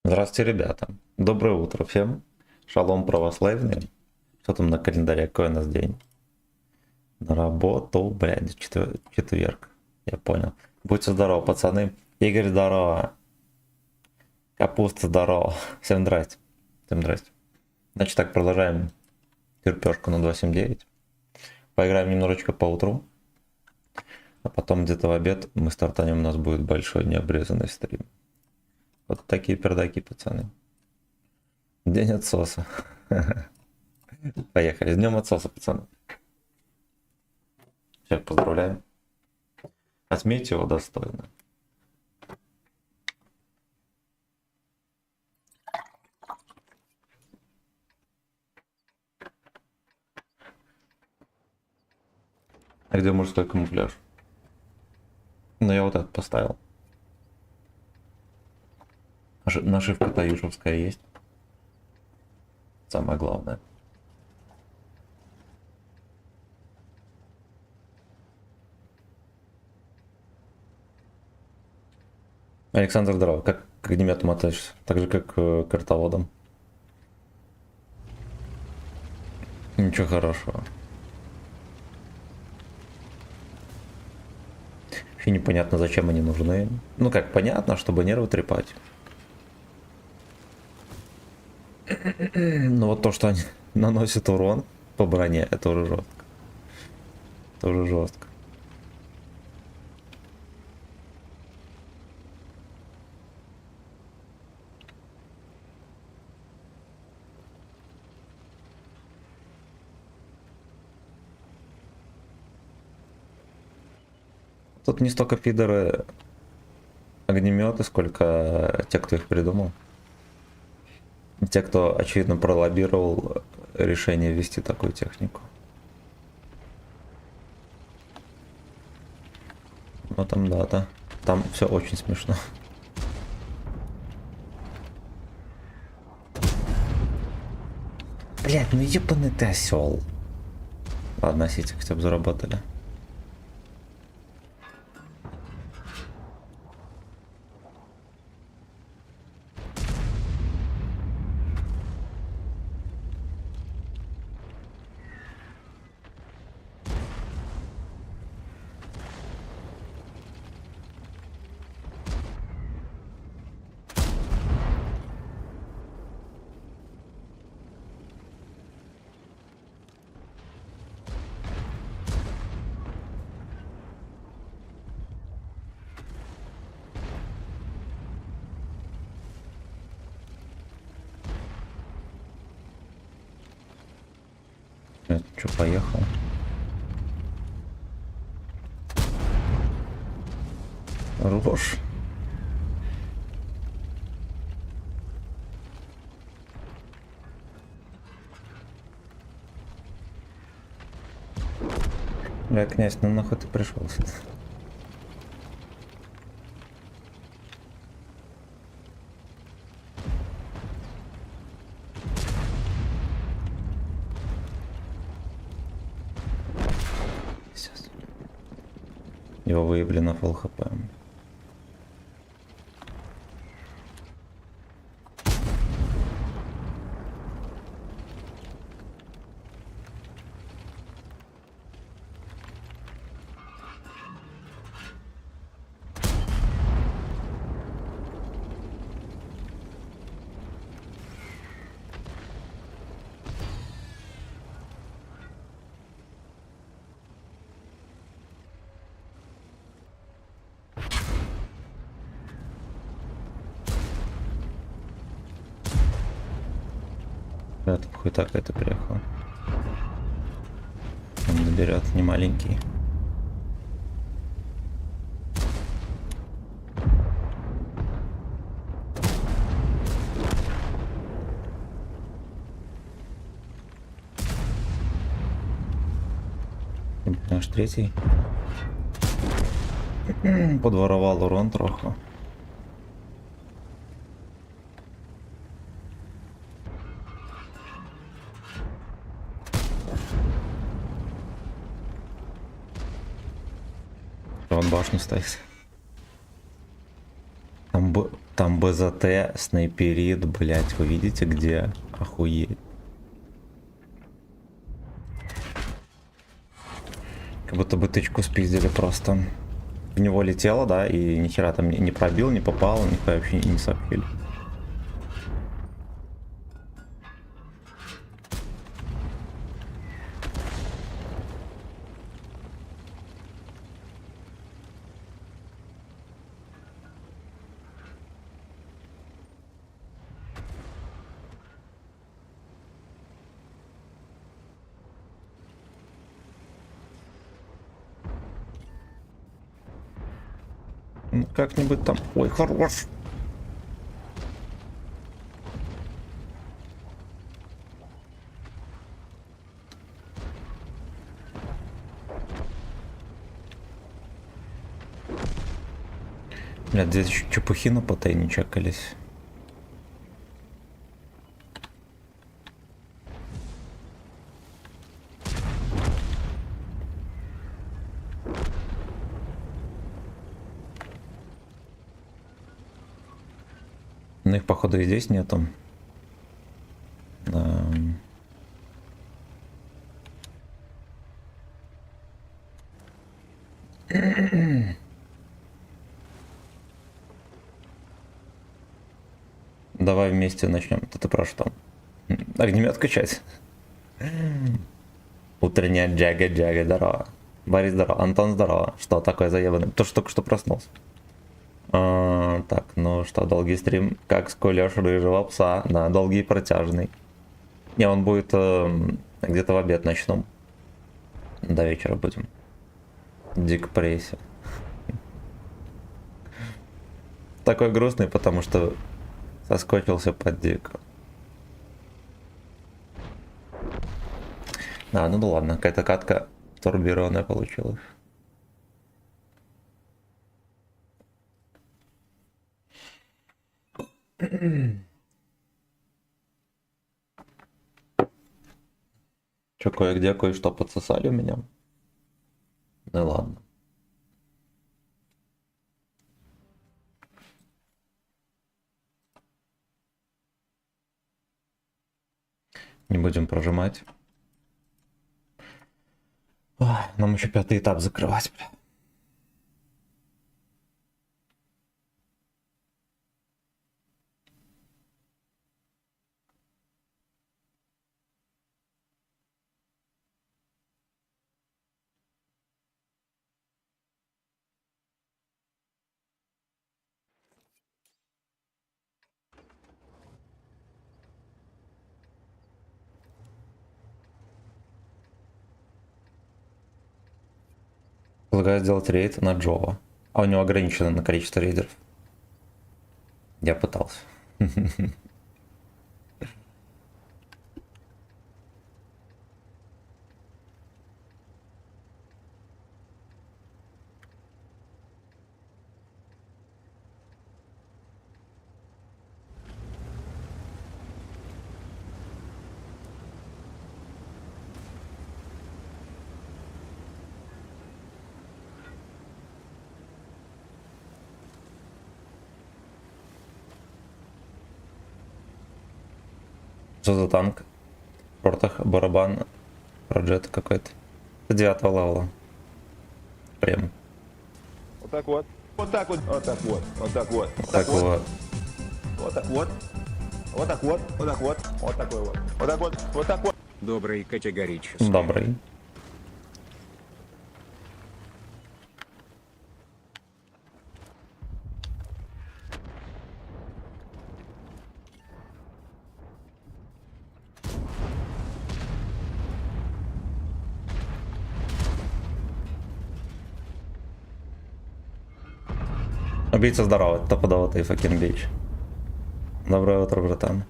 Здравствуйте, ребята. Доброе утро всем. Шалом православный. Что там на календаре? Какой у нас день? На работу, блядь, четверг. Я понял. Будьте здоровы, пацаны. Игорь, здорово. Капуста, здорово. Всем здрасте. Всем здрасте. Значит так, продолжаем терпешку на 279. Поиграем немножечко по утру. А потом где-то в обед мы стартанем, у нас будет большой необрезанный стрим. Вот такие пердаки, пацаны. День отсоса. Поехали. С днем отсоса, пацаны. Всех поздравляем. Отметьте его достойно. А где мужской камуфляж? Ну я вот этот поставил. Нашивка таюжевская есть. Самое главное. Александр, здорово. Как к огнеметам относишься? Так же, как к картоводам? Ничего хорошего. Вообще непонятно, зачем они нужны. Ну как, понятно, чтобы нервы трепать. Но вот то, что они наносят урон по броне, это уже жестко. Это уже жестко. Тут не столько фидеры огнеметы, сколько те, кто их придумал. Те, кто, очевидно, пролоббировал решение ввести такую технику. Ну там да. Там все очень смешно. Блять, ну ебаный ты осел. Ладно, сети хотя бы заработали. Че, поехал? Рожь. Бля, князь, ну нахуй ты пришел сюда? Сейчас. Его выебли на фул хп. Да, тут хуй так это приехал. Он наберет, не маленький. Наш третий. Подворовал урон трохи. Он башню стоит. Там Там БЗТ, снайперит, блять, вы видите где? Охуеть. Как будто бы тычку спиздили просто. В него летело, да, и ни хера там не пробил, не попал, никто вообще не сообщили. Ну, как-нибудь там. Ой, хорош. Бля, здесь еще чепухи на потай не чекались. Ну их походу и здесь нету. Да. Давай вместе начнем. Ты про что? Огнемет качать? Утренняя джага, здорово. Борис, здорово. Антон, здорово. Что такое заебанный? То, что только что проснулся. Так, ну что, долгий стрим. Как скулёшь рыжего пса. Да, долгий и протяжный. Не, он будет где-то в обед начнем. До вечера будем. Дикпрессия. Такой грустный, потому что соскочился под дик. А, ну да ладно, какая-то катка турбированная получилась. Че, кое-где кое-что подсосали у меня? Ну ладно. Не будем прожимать. Ой, нам еще 5-й этап закрывать, бля. Предлагаю сделать рейд на Джова. А у него ограничено на количество рейдеров. Я пытался. Что за танк? В портах барабан. Проджет какой-то. 9-го левела. Прям. Вот так вот. Вот так вот. Вот так вот. Вот так вот. Так вот. Вот так вот. Вот так вот. Вот так вот. Вот такой вот. Вот так вот. Вот так вот. Добрый категорически. Добрый. Убийца здорово, топодово ты факин бич. Доброе утро, братан.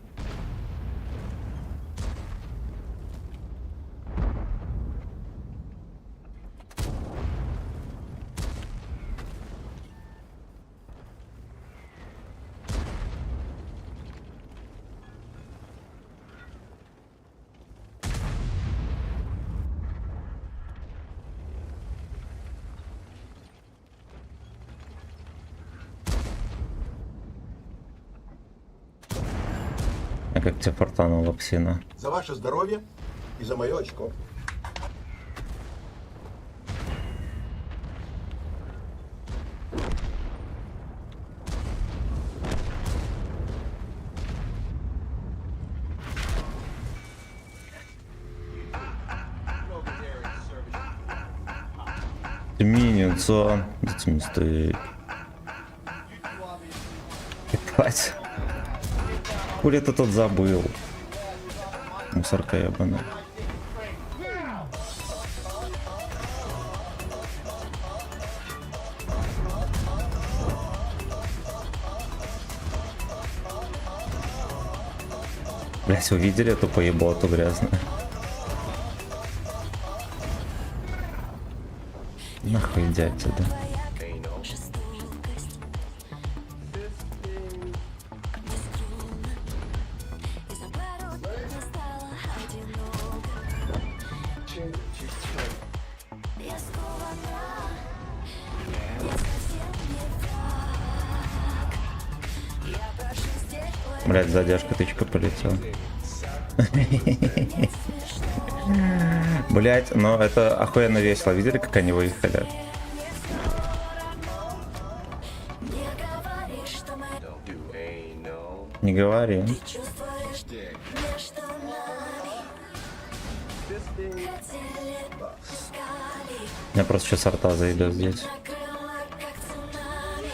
как тебе фортанула псина. За ваше здоровье и за мое очко. Минится. It's a mistake. Ебать. Хули ты тут забыл? Мусорка ебаная. Блять, вы видели эту поеботу грязную? Нахуй иди отсюда. Блять, задержка тычка полетела. Блять, но это охуенно весело. Видели, как они выехали? Не говори. Я просто сейчас арта заебет здесь.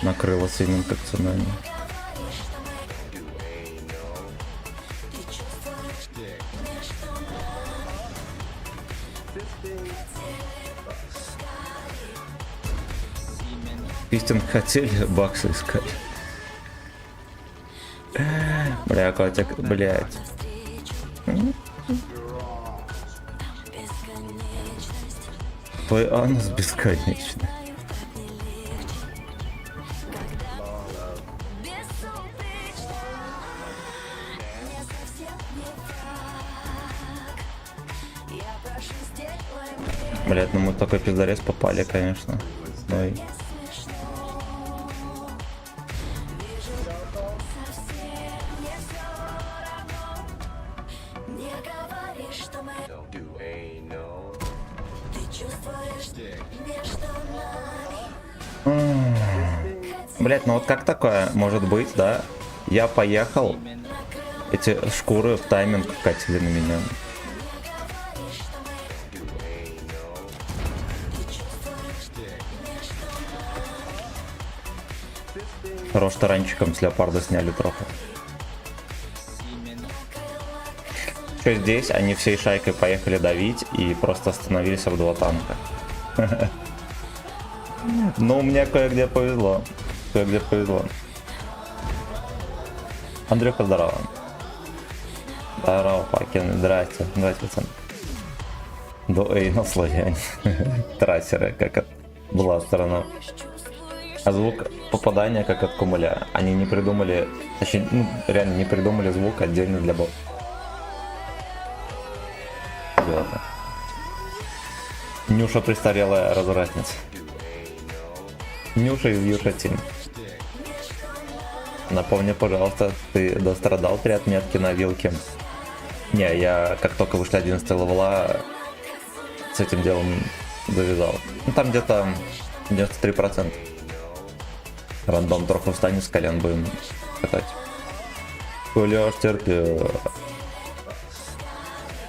Накрыло сильным как цунами. Пистинг хотели, баксы искать. Бля, котик, блядь. Твой анус бесконечный. Блядь, ну мы такой пиздарез попали, конечно. Ой. Блять, ну вот как такое может быть, да? Я поехал, эти шкуры в тайминг вкатили на меня. Хорош таранчиком с леопарда сняли троху. Что здесь? Они всей шайкой поехали давить и просто остановились в 2 танка. Ну, мне кое-где повезло. Кое-где повезло. Андрюха, здорово. Здорово, Пакин. Здрасте. Здрасте, пацаны. До на слоянь. Трассеры, как от бластера. А звук попадания как от кумуля. Они не придумали, точнее, ну, реально не придумали звук отдельно для бот. Нюша престарелая развратница. Нюша из Юша Тим. Напомни, пожалуйста, ты дострадал 3 отметки на вилке? Не, я как только вышли 11 левела, с этим делом завязал. Ну там где-то 93%. Рандом трохи встанет с колен, будем катать. Кулёш, терпи.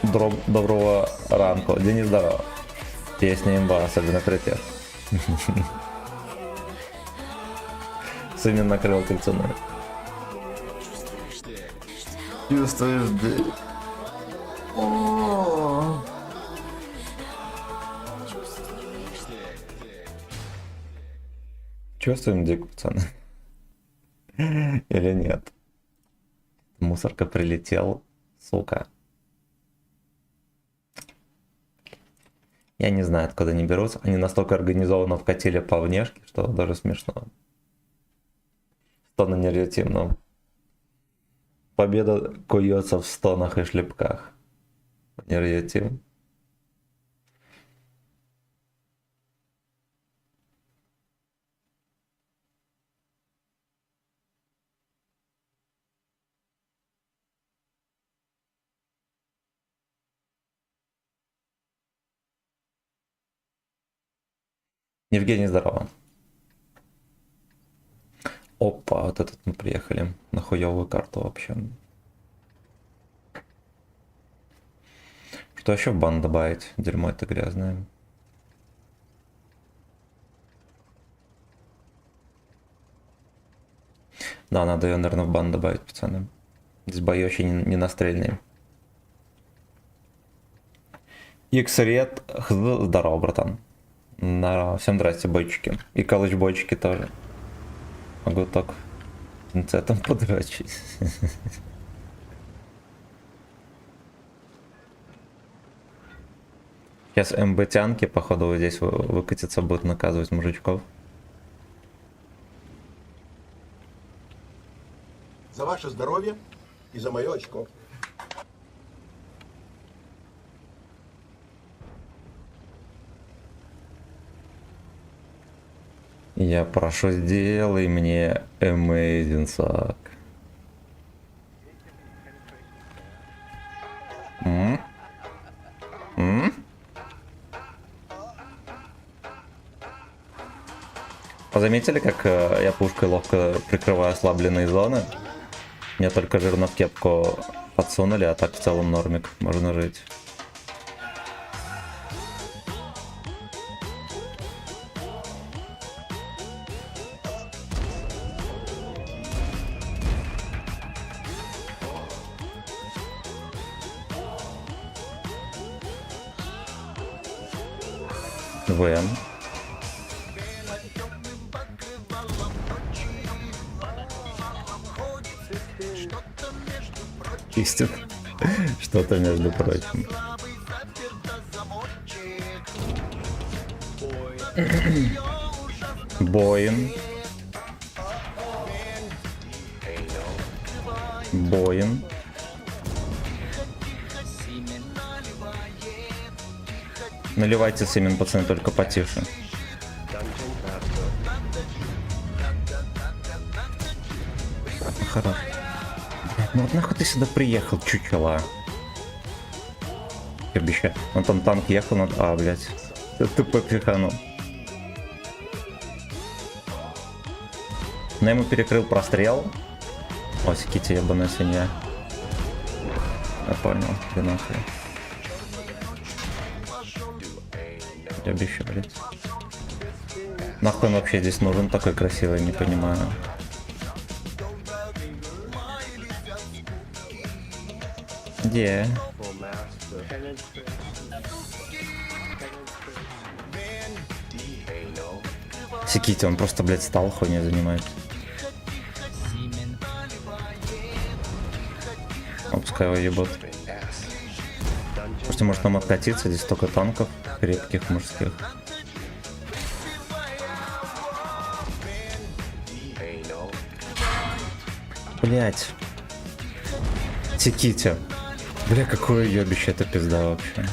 Доброго ранку. Денис, здорово. Песня имба, особенно припев. Сыми накрыл кольцо. Чувствуешь, да? Чувствуем дик, пацаны? Или нет? Мусорка прилетел, сука. Я не знаю, откуда они берутся. Они настолько организованно вкатили по внешке, что даже смешно. Стон нервативно. Победа куется в стонах и шлепках. Нерватив. Евгений, здорово. Опа, вот этот мы приехали на хуёвую карту вообще. Что еще в бан добавить? Дерьмо это грязное. Да, надо ее, наверное, в бан добавить, пацаны. Здесь бои вообще не настрельные. X-Red, здорово, братан. Всем здрасте, бойчики. И колыч бойчики тоже. Могу так пинцетом подрачить. Сейчас МБТянки, походу, здесь выкатиться будут наказывать мужичков. За ваше здоровье и за мое очко. Я прошу, сделай мне Amazing Sack. Заметили, как я пушкой ловко прикрываю ослабленные зоны? Мне только жирно в кепку подсунули, а так в целом нормик, можно жить. ВМ. Чистит. Что-то между прочим. Боин. Боин. Наливайте семен, пацаны, только потише. Хорошо. Ну вот нахуй ты сюда приехал, чучела? Обещаю. Он там танк ехал над... А, блядь. Ты тупо пиханул. Но ему перекрыл прострел. О, секите, ебаная свинья. Я понял, ты нахуй. Я обещаю, блядь. Нахуй он вообще здесь нужен такой красивый, не понимаю. Где? Секите, он просто, блядь, стал хуйней занимается. Пускай его ебут. Слушайте, может нам откатиться? Здесь столько танков крепких мужских. Блять. Секите. Бля, какое ёбище, это пизда вообще.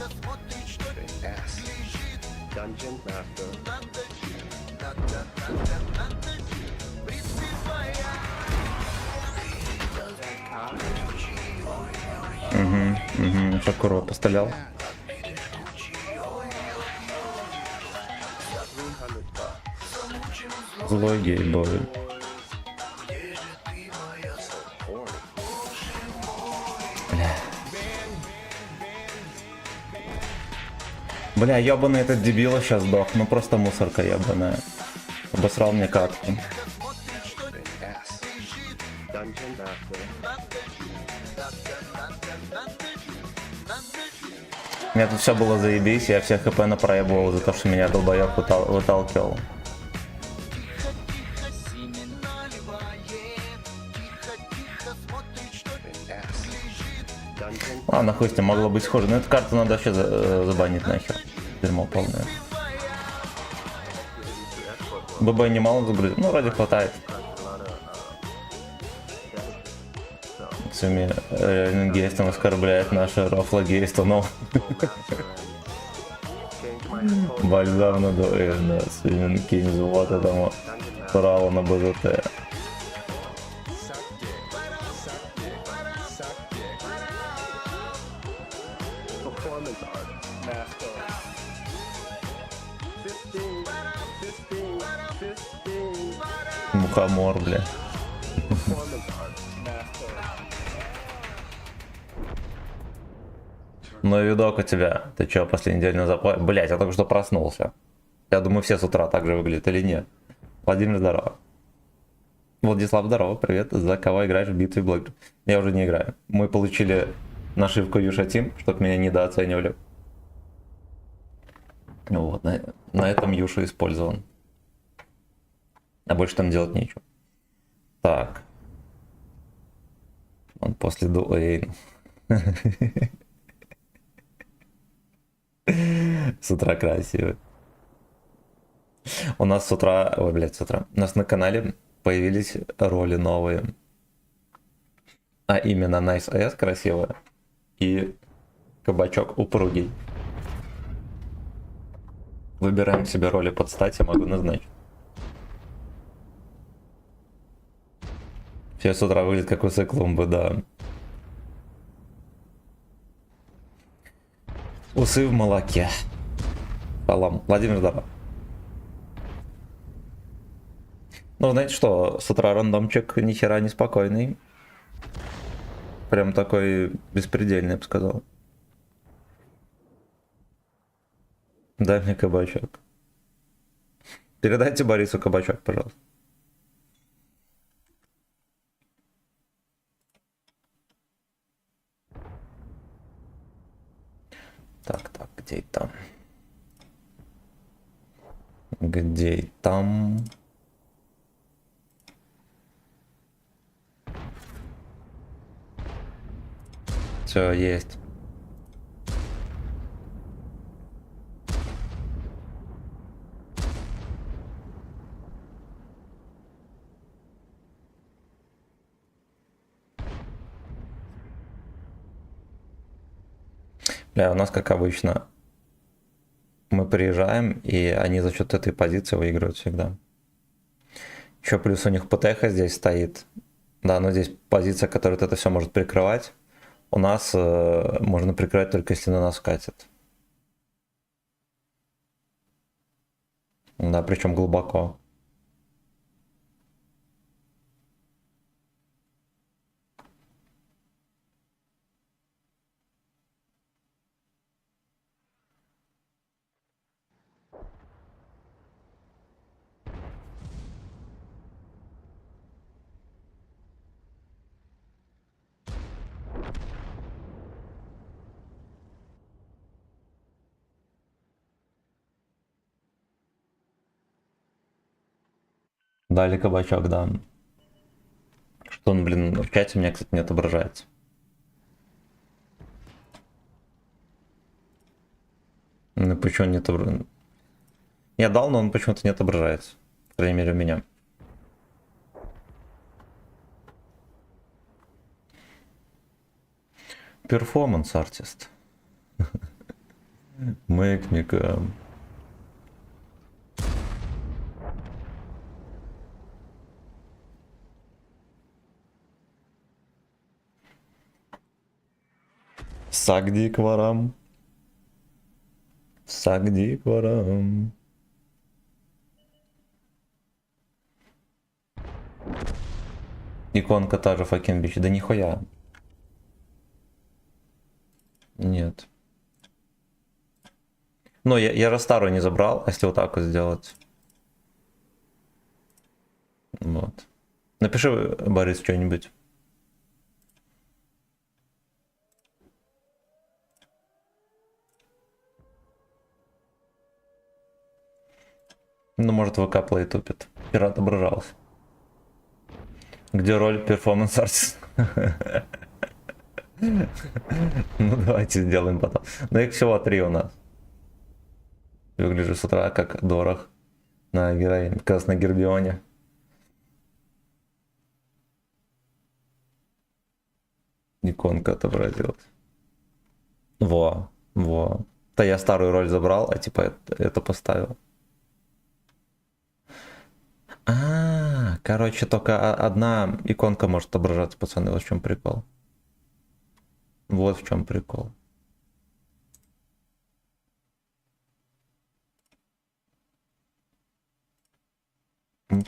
Угу. Шакурова пострелял. Злой гей-бой. Бля, ебаный этот дебил сейчас сдох, ну просто мусорка ебаная. Обосрал мне катку. У меня тут все было заебись, я всех хп напроебывал за то, что меня долбоёб выталкивал. Ладно, хуй с ним, могло быть схоже. Но эту карту надо вообще забанить нахер. Дерьмо полное. ББ немало загрузил. Ну, вроде хватает. Своими реальным гейстом оскорбляет наши рофлогейство, но... Бальзам надует, да, свинин кинь вот этому праву на БЗТ. Мухомор, бля. Ну и видок у тебя. Ты чё, после недельного запоя? Блять, я только что проснулся. Я думаю, все с утра так же выглядят или нет. Владимир, здорово. Владислав, здорово, привет. За кого играешь в битве блогеров? Я уже не играю. Мы получили нашивку Юша Тим, чтобы меня недооценивали. Вот, на этом Юша использован. А больше там делать нечего. Так. Он после дуэйн. С утра красиво. У нас с утра, ой, блядь, с утра. У нас на канале появились роли новые. А именно Nice S красивая и кабачок упругий. Выбираем себе роли под стать, я могу назначить. Все с утра выглядят как усы клумбы, да. Усы в молоке. Салам. Владимир, здорово. Ну, знаете что, с утра рандомчик ни хера не спокойный. Прям такой беспредельный, я бы сказал. Дай мне кабачок. Передайте Борису кабачок, пожалуйста. Так, где там? Где там? Все, есть. Бля, у нас, как обычно, мы приезжаем, и они за счет этой позиции выигрывают всегда. Еще плюс у них ПТХ здесь стоит. Да, но здесь позиция, которая это все может прикрывать. У нас можно прикрывать только если на нас катит. Да, причем глубоко. Дали кабачок, да. Что он, блин, в чате у меня, кстати, не отображается. Ну почему не отображается? Я дал, но он почему-то не отображается. По крайней мере, у меня. Перформанс артист. Make me come. Сагди к ворам. Сагди к ворам. Иконка та же Факин Бич. Да нихуя. Нет. Ну, я Растару не забрал, а если вот так вот сделать. Вот. Напиши, Борис, что-нибудь. Ну, может, ВК Play тупит. Вчера отображался. Где роль перформанс артист? Ну, давайте сделаем потом. Но их всего 3 у нас. Выгляжу с утра как Дорох на героине, как раз на Гербионе. Иконка отобразилась. Во. Да я старую роль забрал, а типа это поставил. Короче, только одна иконка может отображаться, пацаны, вот в чем прикол. Вот в чем прикол.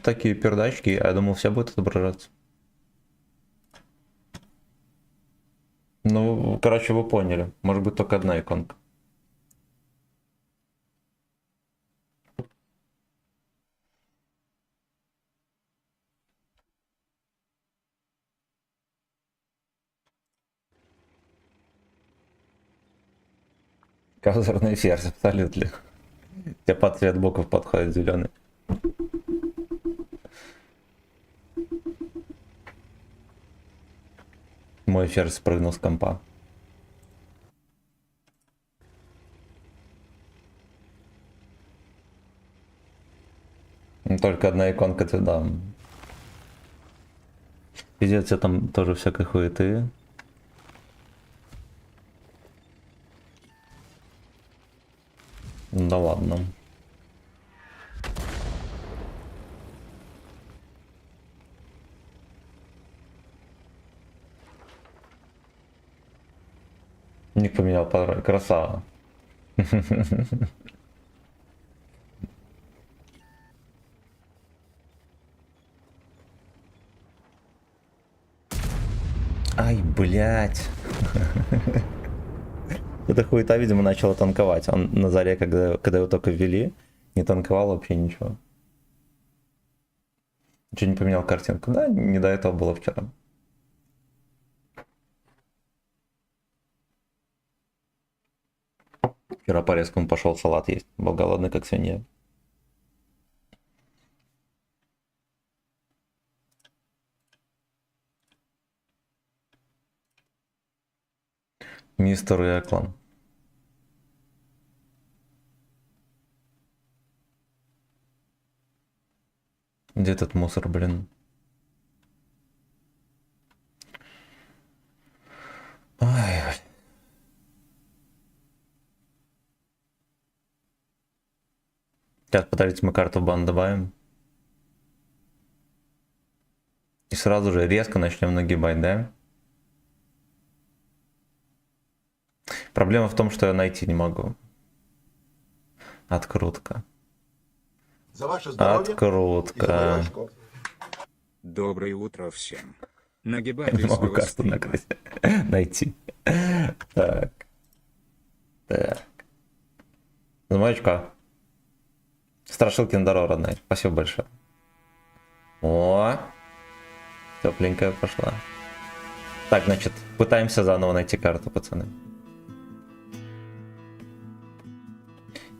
Такие пердачки, а я думал, все будет отображаться. Ну, короче, вы поняли. Может быть, только одна иконка. Козырный ферзь, абсолютно. Тебе под цвет боков подходит зеленый. Мой ферзь спрыгнул с компа. Только одна иконка туда. Пиздец, там тоже всякой хуеты. Да ладно. Ник поменял пароль. Красава. Ай, блядь. Эта хуета, видимо, начала танковать. Он на заре, когда его только ввели, не танковал вообще ничего. Ничего не поменял картинку. Да, не до этого было вчера. Вчера по резкому пошел салат есть. Был голодный, как свинья. Мистер Эклан. Где этот мусор, блин? Ай. Сейчас, подождите, мы карту в бан добавим. И сразу же резко начнем нагибать, да? Проблема в том, что я найти не могу. Открутка. За ваше здоровье. И за Открутка. очко. Доброе утро всем. Нагибать Не могу из карту стрима. накрыть. Найти. Так. Так. Замочка. Страшилкин здорово, родная. Спасибо большое. О, тепленькая пошла. Так, значит, пытаемся заново найти карту, пацаны.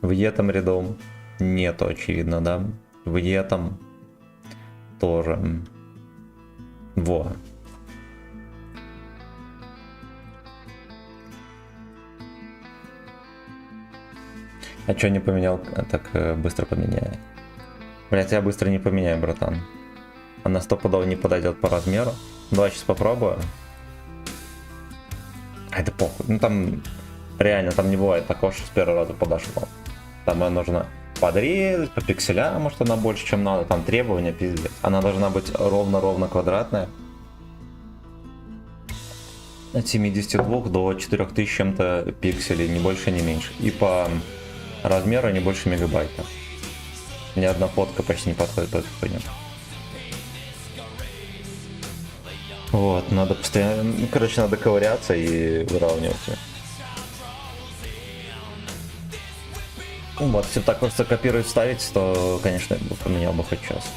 В этом рядом нету, очевидно, да? В этом тоже. Во. А чё не поменял? Так быстро поменяю. Блять, я быстро не поменяю, братан. Она стопудово не подойдет по размеру. Давай сейчас попробую. А это похуй. Ну там реально там не бывает такого, что с первого раза подошло. Там ее нужно подрезать по пикселям, может она больше, чем надо. Там требования пиздец. Она должна быть ровно-ровно квадратная. От 72 до 4000 чем-то пикселей, не больше, не меньше. И по размеру не больше мегабайта. Ни одна фотка почти не подходит под эту хуйню. Вот, надо постоянно... Ну, короче, надо ковыряться и выравнивать её. Вот, если так просто копировать, вставить, то, конечно, я бы поменял бы хоть час.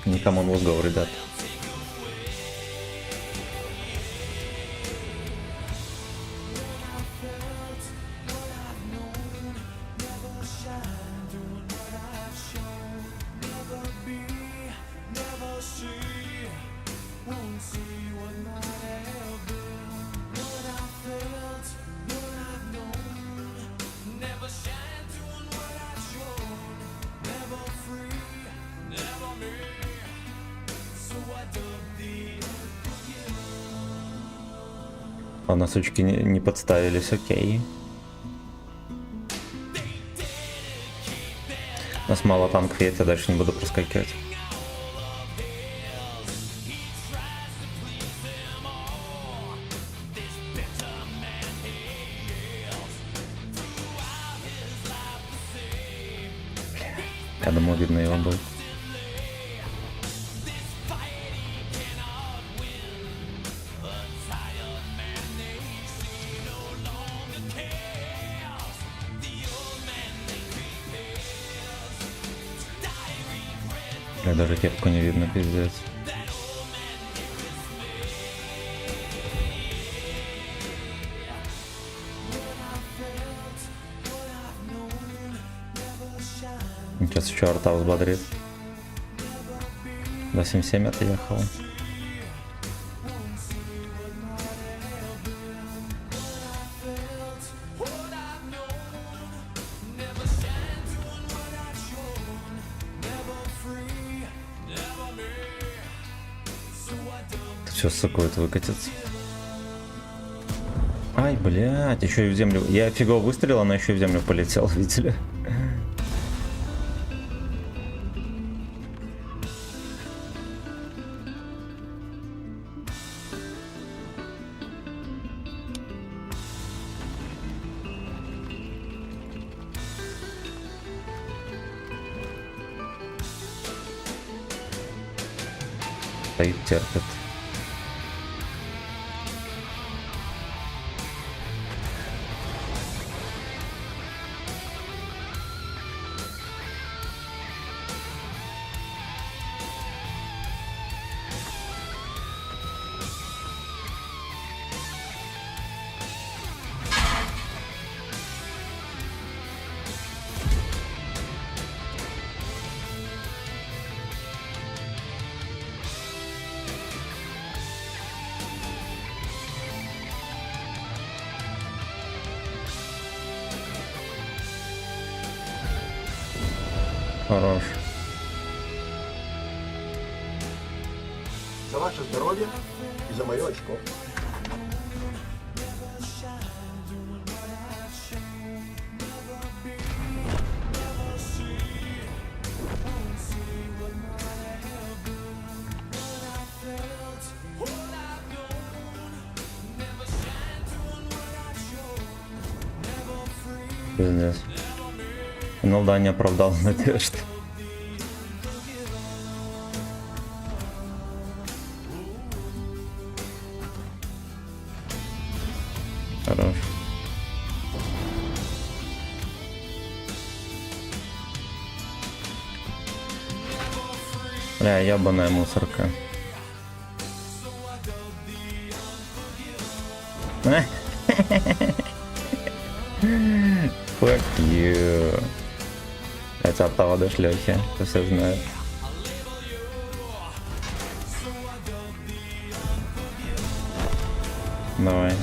Никому не лгал, ребят. А на сучки не подставились, окей. У нас мало танков, я дальше не буду проскакивать. на его был. Бля, даже кепку не видно, пиздец. Сейчас еще арта взбодрит. 277 отъехал. Сейчас сокоет выкатится. Ай, блядь, еще и в землю. Я фигово выстрелил, она еще и в землю полетела, видели? Стоит, терпит. Хорош. За ваше здоровье и за мое очко. Пиздец. Ну да, не оправдал надежд. Хорош. Бля, ебаная мусорка. Fuck you. Это от того до шлёхи, это все знают. Давай.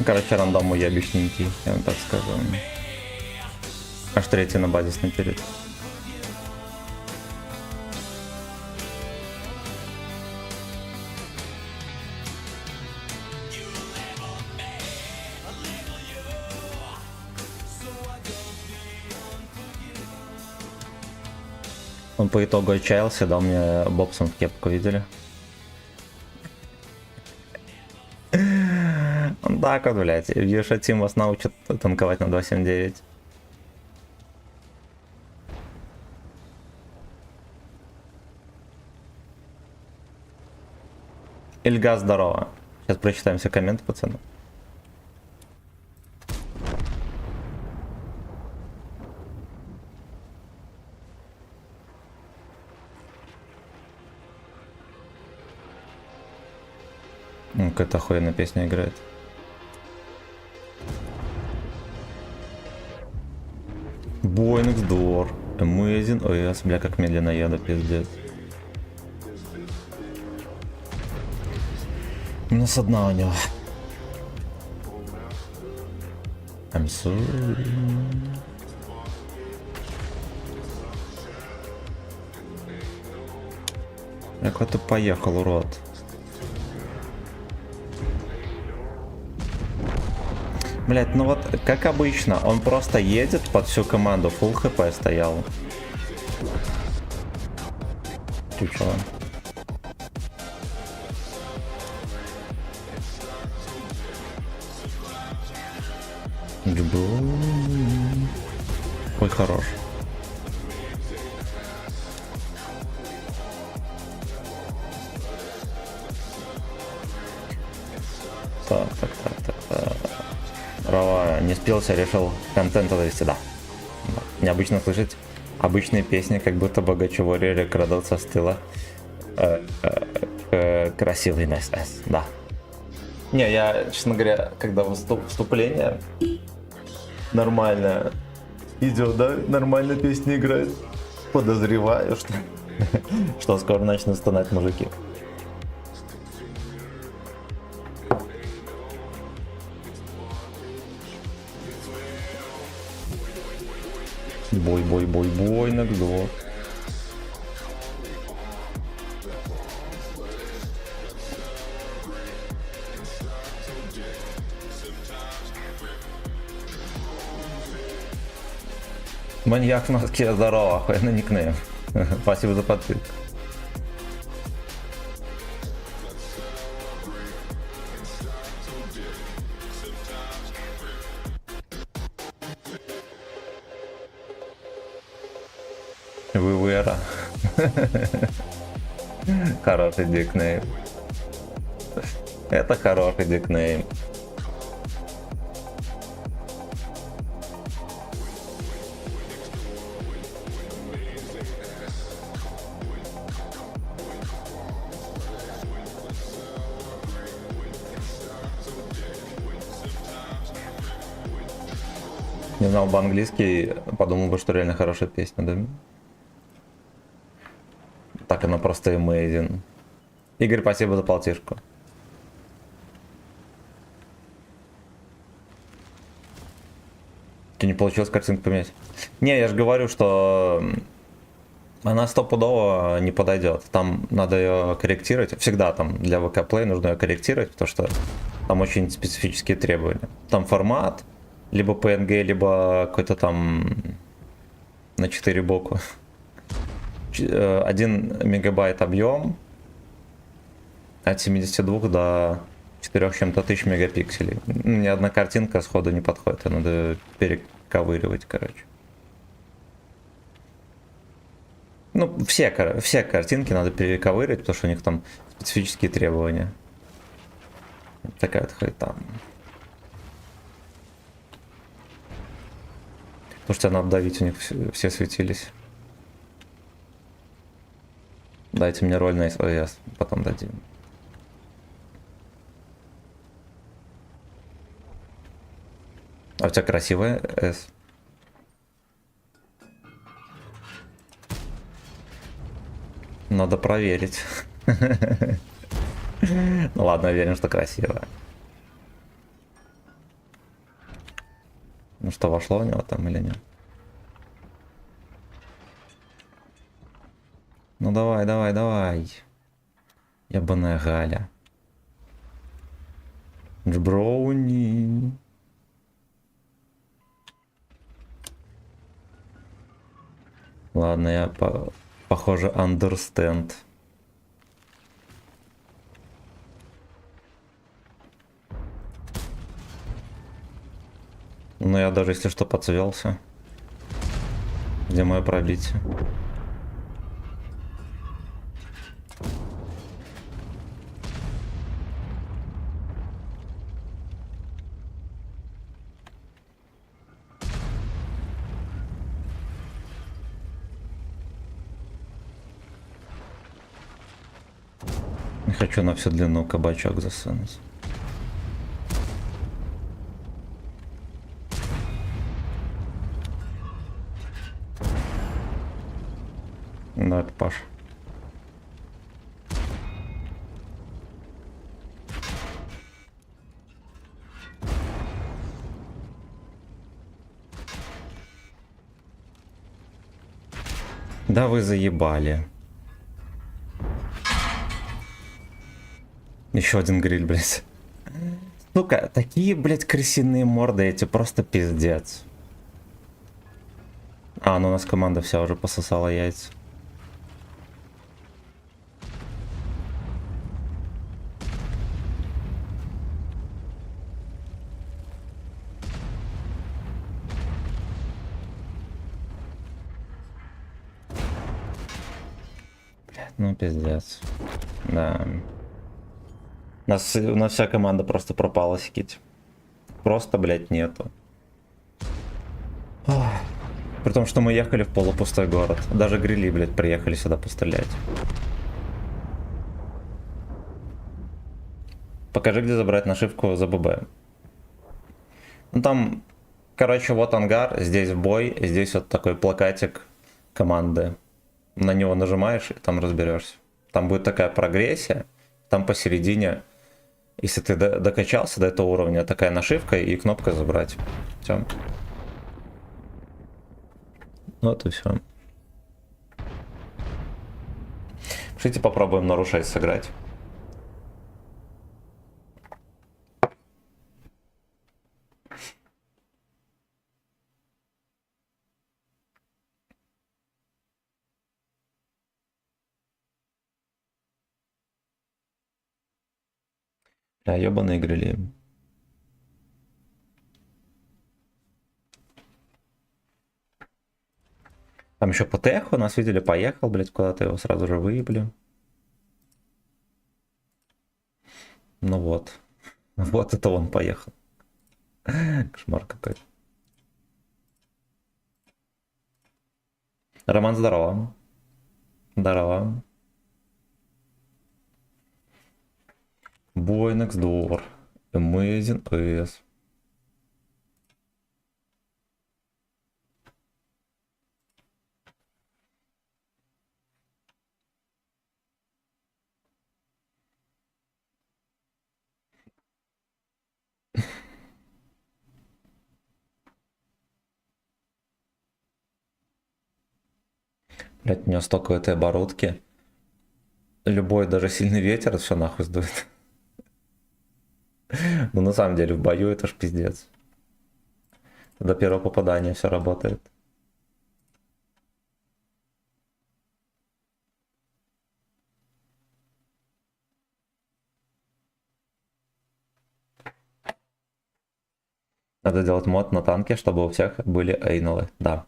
Короче, рандом уебищненький, я вам так скажу. Аж третий на базе снайперит. Он по итогу отчаялся, дал мне боксом в кепку, видели? Он так вот, блядь, Юша Тим вас научит танковать на 2.7.9. Ильга, здорово. Сейчас прочитаем все комменты, пацаны. Ну, какая-то охуенная песня играет. Boy Next Door. Amazing. Ой, я, бля, как медленно еду, пиздец. Минус одна у него. I'm sorry. Як ты поехал, урод? Блять, ну вот, как обычно, он просто едет под всю команду, full хп стоял. Чучело. Джброуни. Ой, хорош. Так. Права, не спелся, решил контент довести, да. Необычно слышать обычные песни, как будто Богачеворе крадутся с тыла. Красивый НСС, да. Не, я, честно говоря, когда вступление нормально идет, да, нормально песни играет, подозреваю, что скоро начнут стонать мужики. Бой на гдо. Маньяк в носке, здорово, охуенный никнейм. Спасибо за подписку. Вывера. Хороший никнейм. Это хороший никнейм. Не знал бы английский, подумал бы, что реально хорошая песня, да? Так она просто amazing. Игорь, спасибо за полтишку. Ты не получилось картинку поменять? Не, я же говорю, что она стопудово не подойдет. Там надо ее корректировать. Всегда там для ВК Play нужно ее корректировать, потому что там очень специфические требования. Там формат, либо PNG, либо какой-то там на 4 буквы. 1 мегабайт объем от 72 до 4 чем-то тысяч мегапикселей. Ни одна картинка сходу не подходит, надо перековыривать, короче. Ну, все картинки надо перековыривать, потому что у них там специфические требования. Такая вот хуйта. Слушайте, надо обдавить, у них все светились. Дайте мне роль на СВС, потом дадим. А у тебя красивая S? Надо проверить. Ну ладно, уверен, что красивая. Ну что, вошло у него там или нет? Ну давай. Ебаная Галя. Джброуни. Ладно, я похоже understand. Но я даже если что подцвелся. Где мое пробитие? Не хочу на всю длину кабачок засунуть. Да, это Паш. Да вы заебали. Еще один гриль, блядь. Сука, такие, блядь, крысиные морды эти, просто пиздец. А, ну у нас команда вся уже пососала яйца. Ну, пиздец. Да. У нас вся команда просто пропала, Сикить. Просто, блядь, нету. Ох. При том, что мы ехали в полупустой город. Даже грили, блядь, приехали сюда пострелять. Покажи, где забрать нашивку за ББ. Ну там, короче, вот ангар, здесь в бой, здесь вот такой плакатик команды. На него нажимаешь и там разберешься. Там будет такая прогрессия, там посередине, если ты докачался до этого уровня, такая нашивка и кнопка забрать. Все. Вот и все. Пишите, попробуем нарушать сыграть. А, ебаные грили. Там еще по теху нас видели, поехал, блядь, куда-то его сразу же выебли. Ну вот. Вот это он поехал. Кошмар какой. Роман, здорово. Здорово. Boy next door. Amazing ass. Блять, у него столько этой оборудки. Любой, даже сильный ветер, все нахуй сдует. Ну на самом деле в бою это ж пиздец. До первого попадания все работает. Надо делать мод на танке, чтобы у всех были эйнолы. Да.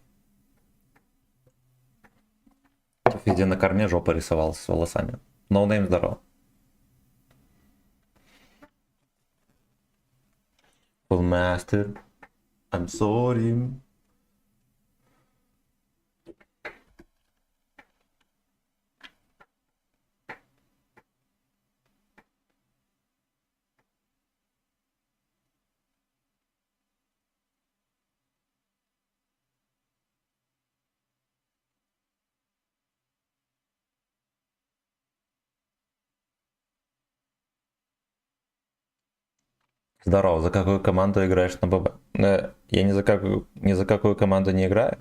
Везде на корме жопа рисовался с волосами. Ноунейм, здорово. Master, I'm sorry. Здорово, за какую команду играешь на ББ? Я ни за какую команду не играю,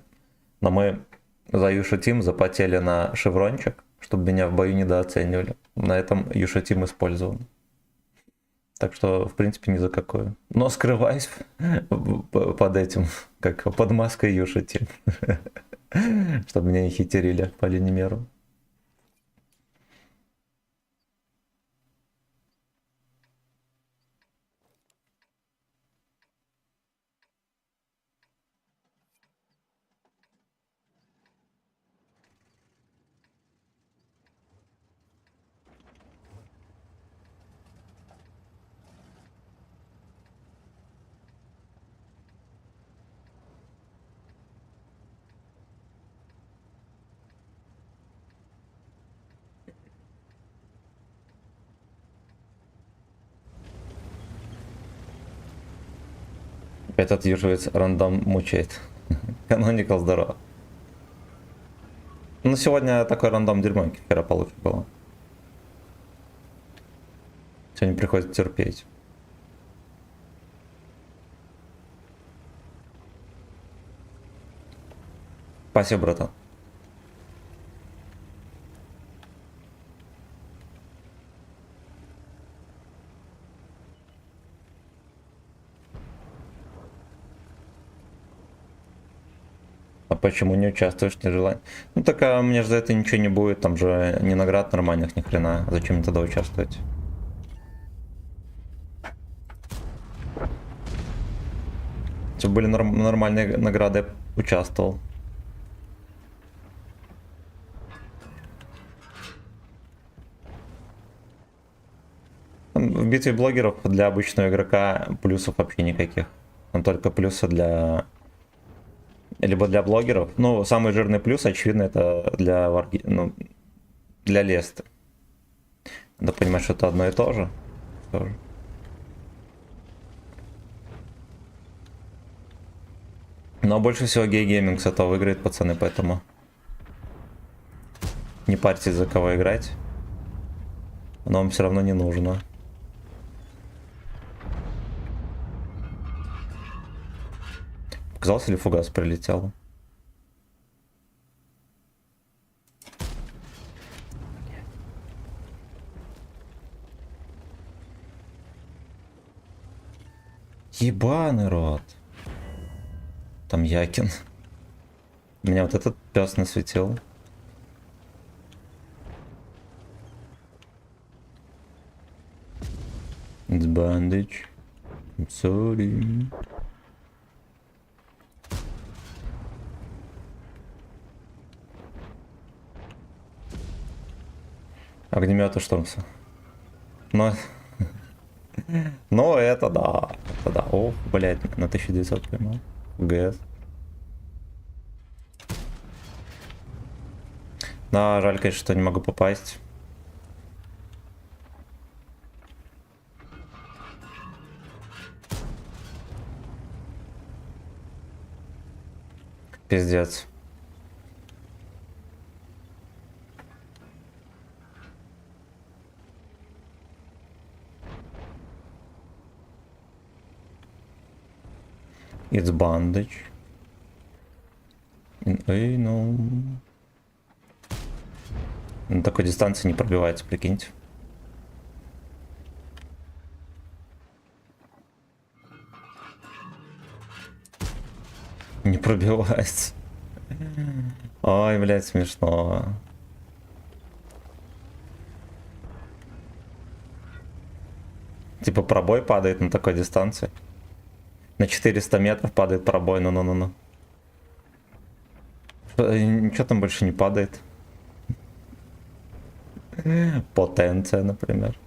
но мы за Юша Тим запотели на шеврончик, чтобы меня в бою недооценивали. На этом Юша Тим использован. Так что, в принципе, ни за какую. Но скрываюсь под этим, как под маской Юша Тим. Чтобы меня не хитерили по линемеру. Этот южевец рандом мучает. Каноникал, здорово. Ну, сегодня такой рандом дерьмо, хера получше было. Сегодня приходится терпеть. Спасибо, братан. А почему не участвуешь, не желание? Ну так а мне же за это ничего не будет, там же ни наград нормальных, ни хрена. Зачем мне тогда участвовать? Если бы были нормальные награды, я участвовал. в битве блогеров для обычного игрока плюсов вообще никаких. Там только плюсы для... Либо для блогеров. Ну, самый жирный плюс, очевидно, это для ну, для Леста. Надо понимать, что это одно и то же. Тоже. Но больше всего гей-гейминг с этого выиграет, пацаны, поэтому не парьтесь, за кого играть. Оно вам все равно не нужно. Показался ли фугас прилетел? Ебаный рот. Там Якин. Меня вот этот пес насветил. It's bandage. I'm sorry. Огнемет и штормса. Но... Но это да. Это да. О, блять, на 1900 поймал. ГС. Да, жаль, конечно, что не могу попасть. Пиздец. It's bandage. Эй, ну... На такой дистанции не пробивается, прикиньте. Не пробивается. Ой, блядь, смешно. Типа пробой падает на такой дистанции. На 400 метров падает пробой, ну-ну-ну-ну. Ничего там больше не падает. Потенция, например.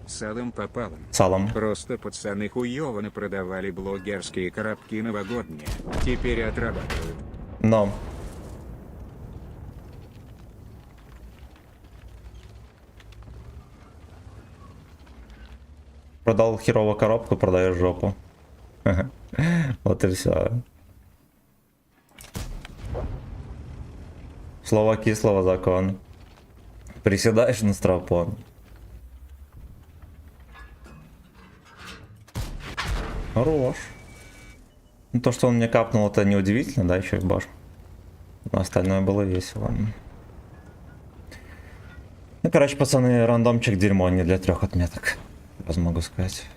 Салом пополам. Салом. Просто пацаны хуёво продавали блогерские коробки новогодние. Теперь отрабатывают. Но. Продал херово коробку, продаешь жопу. Вот и все. Слово кислого закон. Приседаешь на стропон. Хорош. Ну, то, что он мне капнул, это неудивительно, да, еще и башку. Но остальное было весело. Ну, короче, пацаны, рандомчик дерьмо, не для 3 отметок. Раз могу сказать.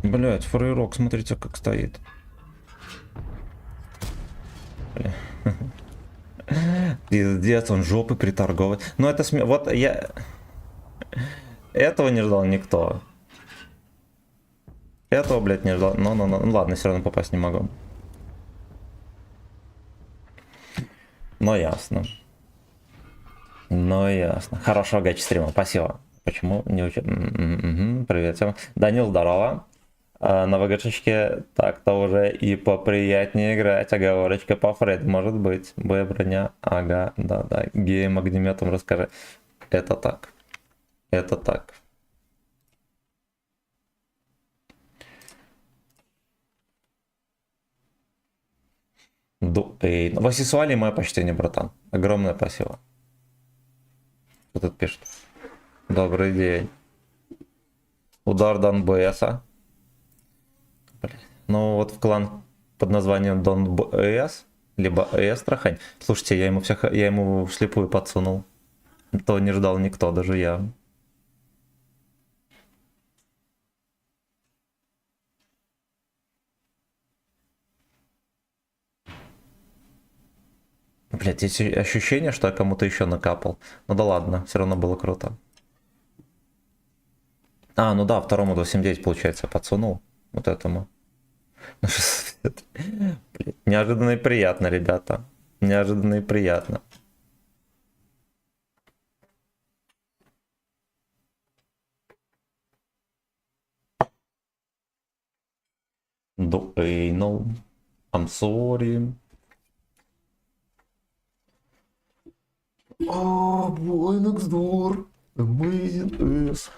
Блять, фрейрок, смотрите, как стоит. Бля. Пиздец, он жопы приторговывает. Ну это вот я... Этого не ждал никто. Этого, блядь, не ждал. Ну, ладно, все равно попасть не могу. Но ясно. Ну ясно. Хорошего гач стрима, спасибо. Почему не учат? Привет всем. Данил, здорово. На ВГшечке так-то уже и поприятнее играть. Оговорочка по Фред, может быть. Броня. Ага, да-да. Геем огнеметом расскажи. Это так. Это так. Васисуали мое почтение, братан. Огромное спасибо. Кто тут пишет? Добрый день. Удар Донбасса. Ну вот в клан под названием Донбасс либо Эстрахань. Слушайте, я ему вслепую подсунул. То не ждал никто, даже я. Блять, есть ощущение, что я кому-то еще накапал. Ну да ладно, все равно было круто. А, ну да, второму 279, получается, подсунул. Вот этому. Блядь, неожиданно и приятно, ребята. Неожиданно и приятно. No, I'm sorry. Oh, boy next door. Amazing is.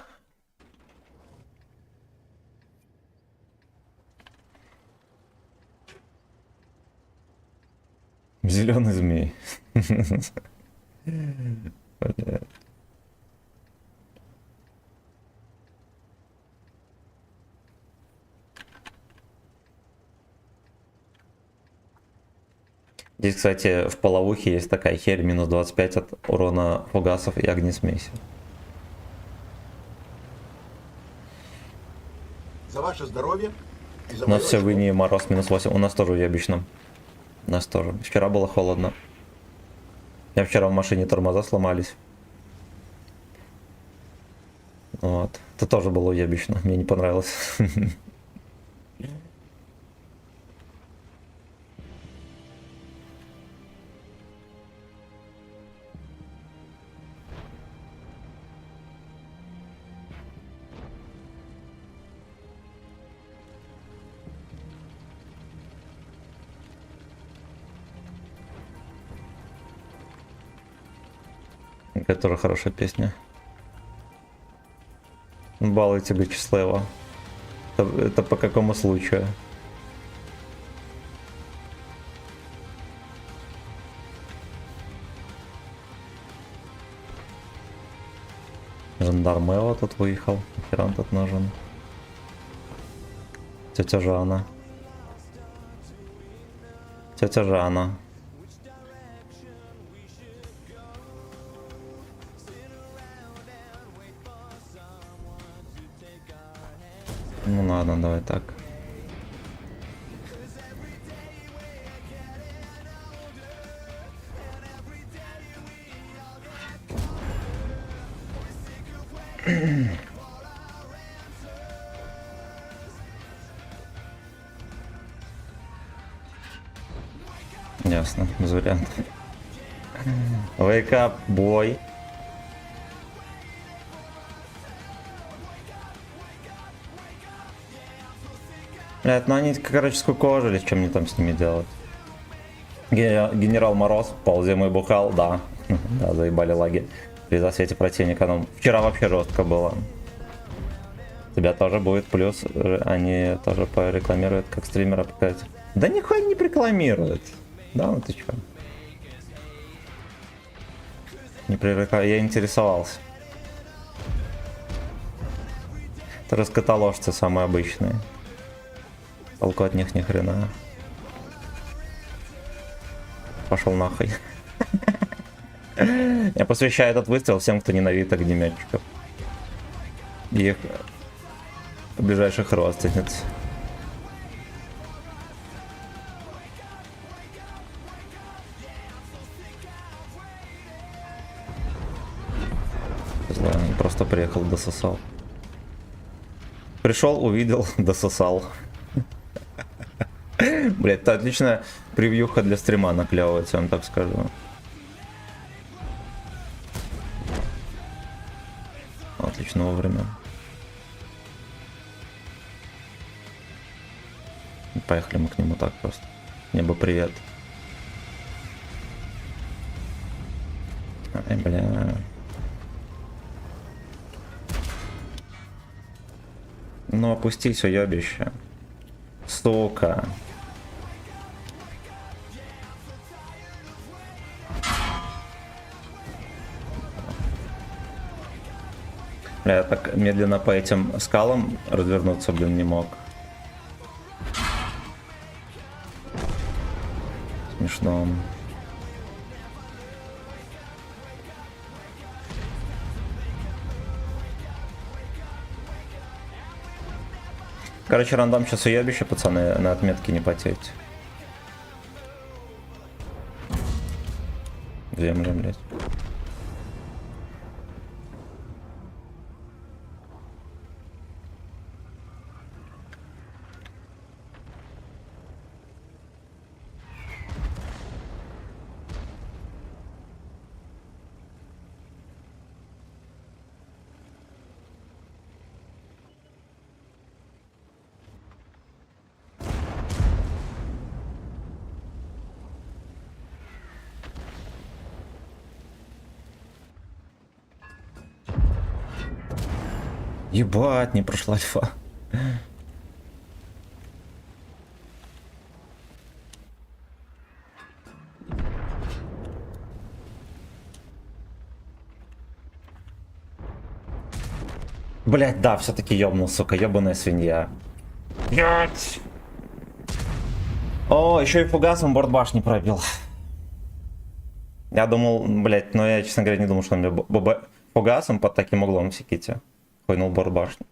Зеленый змей. Бля. Здесь, кстати, в половухе есть такая херь, минус 25 от урона фугасов и огнесмеси. За ваше здоровье и за У нас мое все в очко. Инии мороз минус 8, у нас тоже уебищно. У нас тоже. Вчера было холодно. Я вчера в машине тормоза сломались. Вот. Это тоже было уебищно, мне не понравилось. Это тоже хорошая песня. Балуйте Вячеслава. Это по какому случаю? Жандарм Эва тут выехал. Нахера он тут нужен? Тетя Жанна. Тетя Жанна. Ну ладно, давай так. Ясно, без вариантов. Wake up, boy. Блядь, ну они, короче, сколько ужились, чем мне там с ними делать. Генерал Мороз, ползем и бухал, да. Да, заебали лаги. При засвете противника, ну, вчера вообще жестко было. У тебя тоже будет плюс, они тоже порекламируют, как стримера показать. Да нихуя не рекламируют. Да, ну ты чё? Не прирекламируют, я интересовался. Это раскаталожцы самые обычные. Толку от них ни хрена. Пошел нахуй. Я посвящаю этот выстрел всем, кто ненавидит огнеметчиков. И их ближайших родственниц. Он просто приехал, дососал. Пришел, увидел, дососал. Блять, это отличная превьюха для стрима наклевывается, я вам так скажу. Отлично вовремя. Поехали мы к нему так просто. Небо, привет. Ай, бля. Ну опустись, уебище. Сука. Я так медленно по этим скалам развернуться, блин, не мог. смешно. Короче, рандом сейчас уебище, пацаны, на отметке не потеть. Земля, блядь. Ебать, не прошла альфа. Блять, да, все-таки ёбнул, сука, ебаная свинья. Блять! О, еще и фугасом борт башни пробил. Я думал, блять, но я, честно говоря, не думал, что он мне фугасом под таким углом в секите хуйнул борт башни.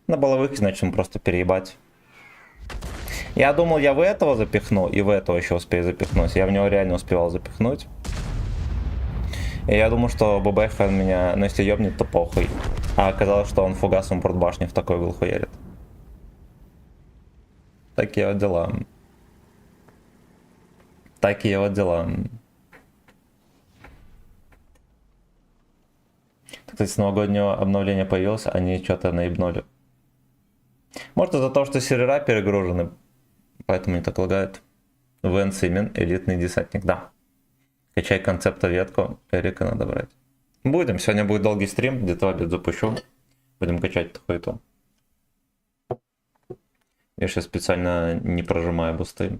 На баловых, значит, ему просто переебать. Я думал, я в этого запихну, и в этого еще успею запихнуть. Я в него реально успевал запихнуть. И я думал, что ББХ меня, ну если ёбнет, то похуй. А оказалось, что он фугасом борт башни в такой угол хуярит. Такие вот дела. Такие вот дела. Кстати, с новогоднего обновления появилось, они что-то наебнули. Может, из-за того, что сервера перегружены, поэтому не так лагает. Вен Симен, элитный десантник, да. Качай концепта ветку, Эрика надо брать. Будем, сегодня будет долгий стрим, где-то в обед запущу. Будем качать эту хуету. Я сейчас специально не прожимаю бусты.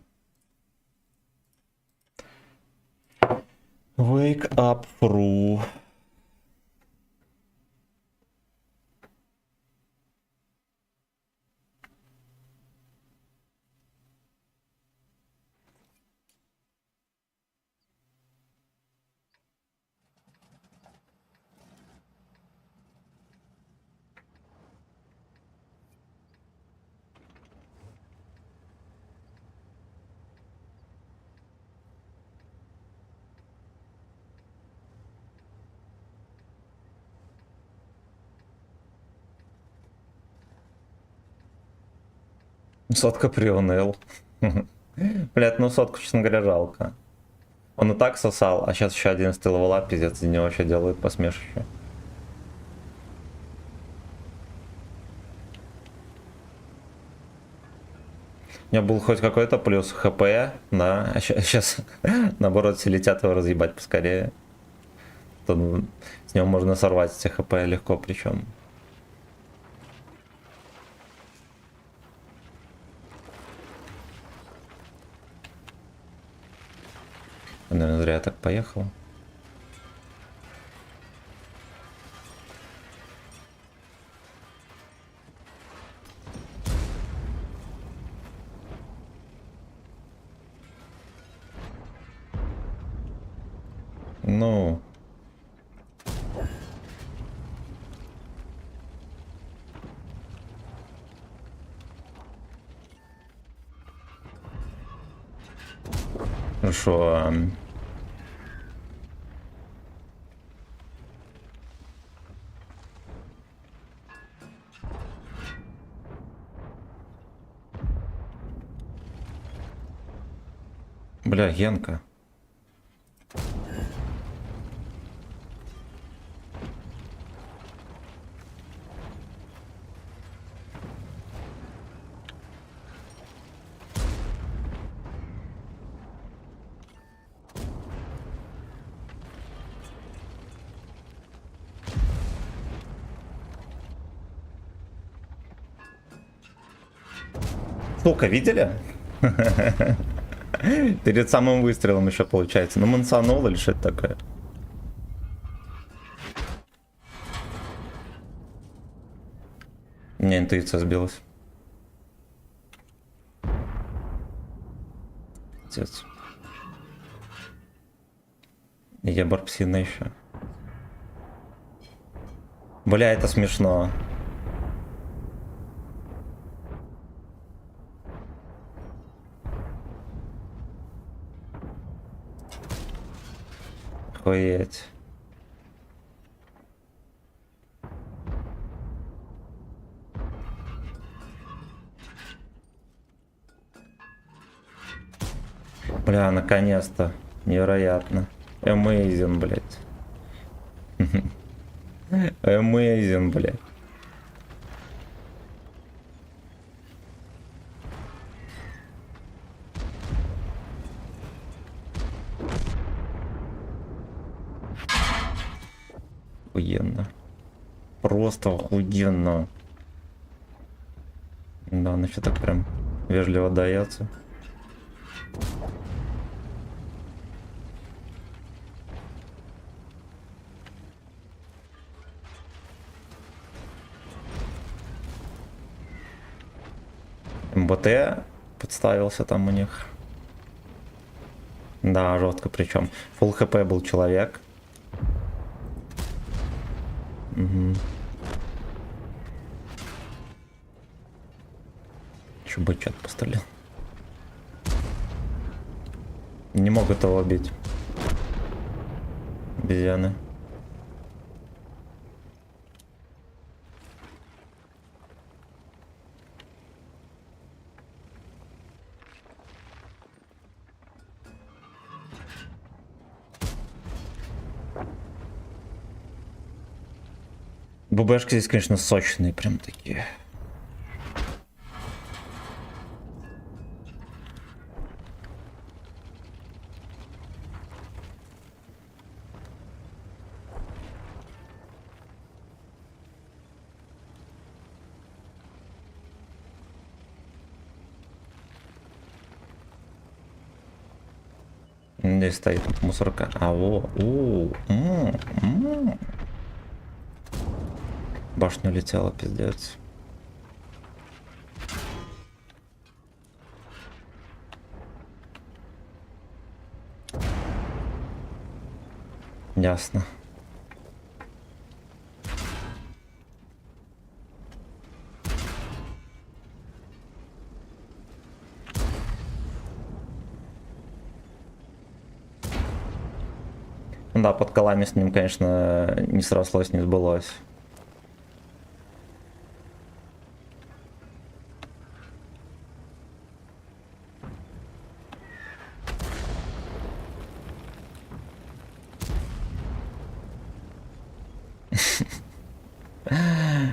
Wake up, Fru. Сотка приуныл. Блять, ну сотку, честно говоря, жалко. Он и так сосал, а сейчас еще 11 левела, пиздец, из него вообще делают посмешище. У меня был хоть какой-то плюс хп, да, а сейчас наоборот все летят его разъебать поскорее. Тут с него можно сорвать все хп легко причем. Наверное, зря я так поехал. Ну... Хорошо. Бля, Генка. Сука, видели? Перед самым выстрелом еще получается. Ну, мансанул или что это такое? У меня интуиция сбилась. Пиздец. Я барпсина еще. Бля, это смешно. Охуеть. Бля, наконец-то. Невероятно. Amazing, блядь. Amazing, блядь. Охуенно. Просто охуенно. Да, она все так прям вежливо дается. МБТ подставился там у них. Да, жестко причем. Фулл хп был человек. Угу. Еще бы чат пострелял. Не могут его убить. Обезьяны. ББшки здесь, конечно, сочные, прям такие. Здесь стоит мусорка. Башня улетела, пиздец. Ясно. Да, под колами с ним, конечно, не срослось, не сбылось.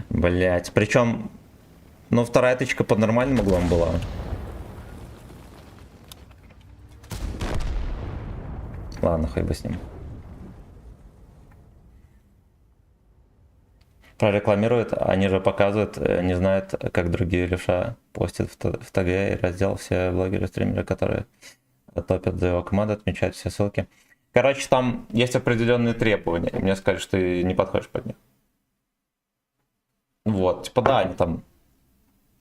Блять, причем, ну, вторая тычка под нормальным углом была. Ладно, хоть бы с ним. Прорекламируют, они же показывают, не знают, как другие левша постят в ТГ и раздел все блогеры-стримеры, которые топят за его команду, отмечают все ссылки. Короче, там есть определенные требования, и мне сказали, что ты не подходишь под них. Вот, типа да, они там,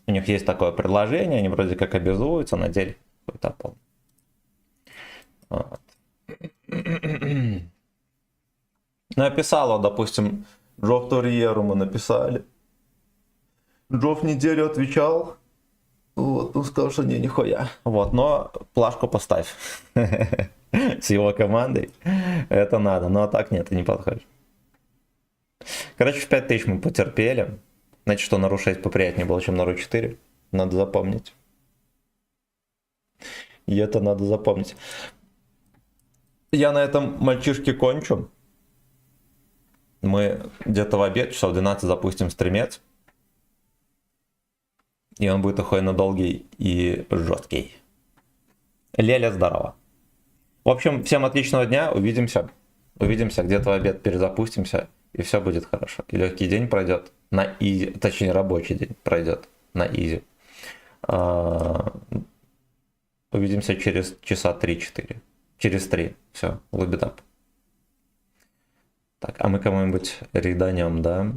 у них есть такое предложение, они вроде как обязуются, на деле какой-то пол. Вот. Написала, допустим, Джофф Торьеру мы написали. Джофф неделю отвечал. Вот, он сказал, что не, нихуя. Вот, но плашку поставь. С его командой. Это надо, но так нет, ты не подходишь. Короче, в 5000 мы потерпели. Значит, что на ру 6 поприятнее было, чем на ру 4. Надо запомнить. И это надо запомнить. Я на этом мальчишке кончу. Мы где-то в обед, часов 12 запустим стримец. И он будет охуенно долгий и жесткий. Леля, здорово. В общем, всем отличного дня. Увидимся. Увидимся где-то в обед, перезапустимся. И все будет хорошо. И легкий день пройдет на изи. Точнее, рабочий день пройдет на изи. Увидимся через часа 3-4. Через 3. Все, лобидап. Так, а мы кому-нибудь рейданем, да?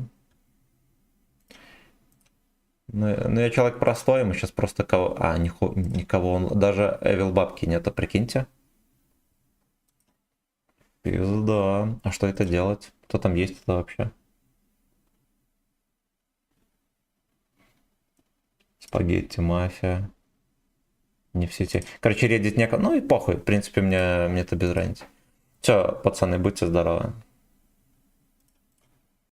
Ну, я человек простой, мы сейчас просто кого... никого, даже Эвил бабки нету, прикиньте. Пизда. А что это делать? Кто там есть это вообще? Спагетти мафия. Не в сети. Короче, реддит не... Ну и похуй. В принципе, мне это без разницы. Все, пацаны, будьте здоровы.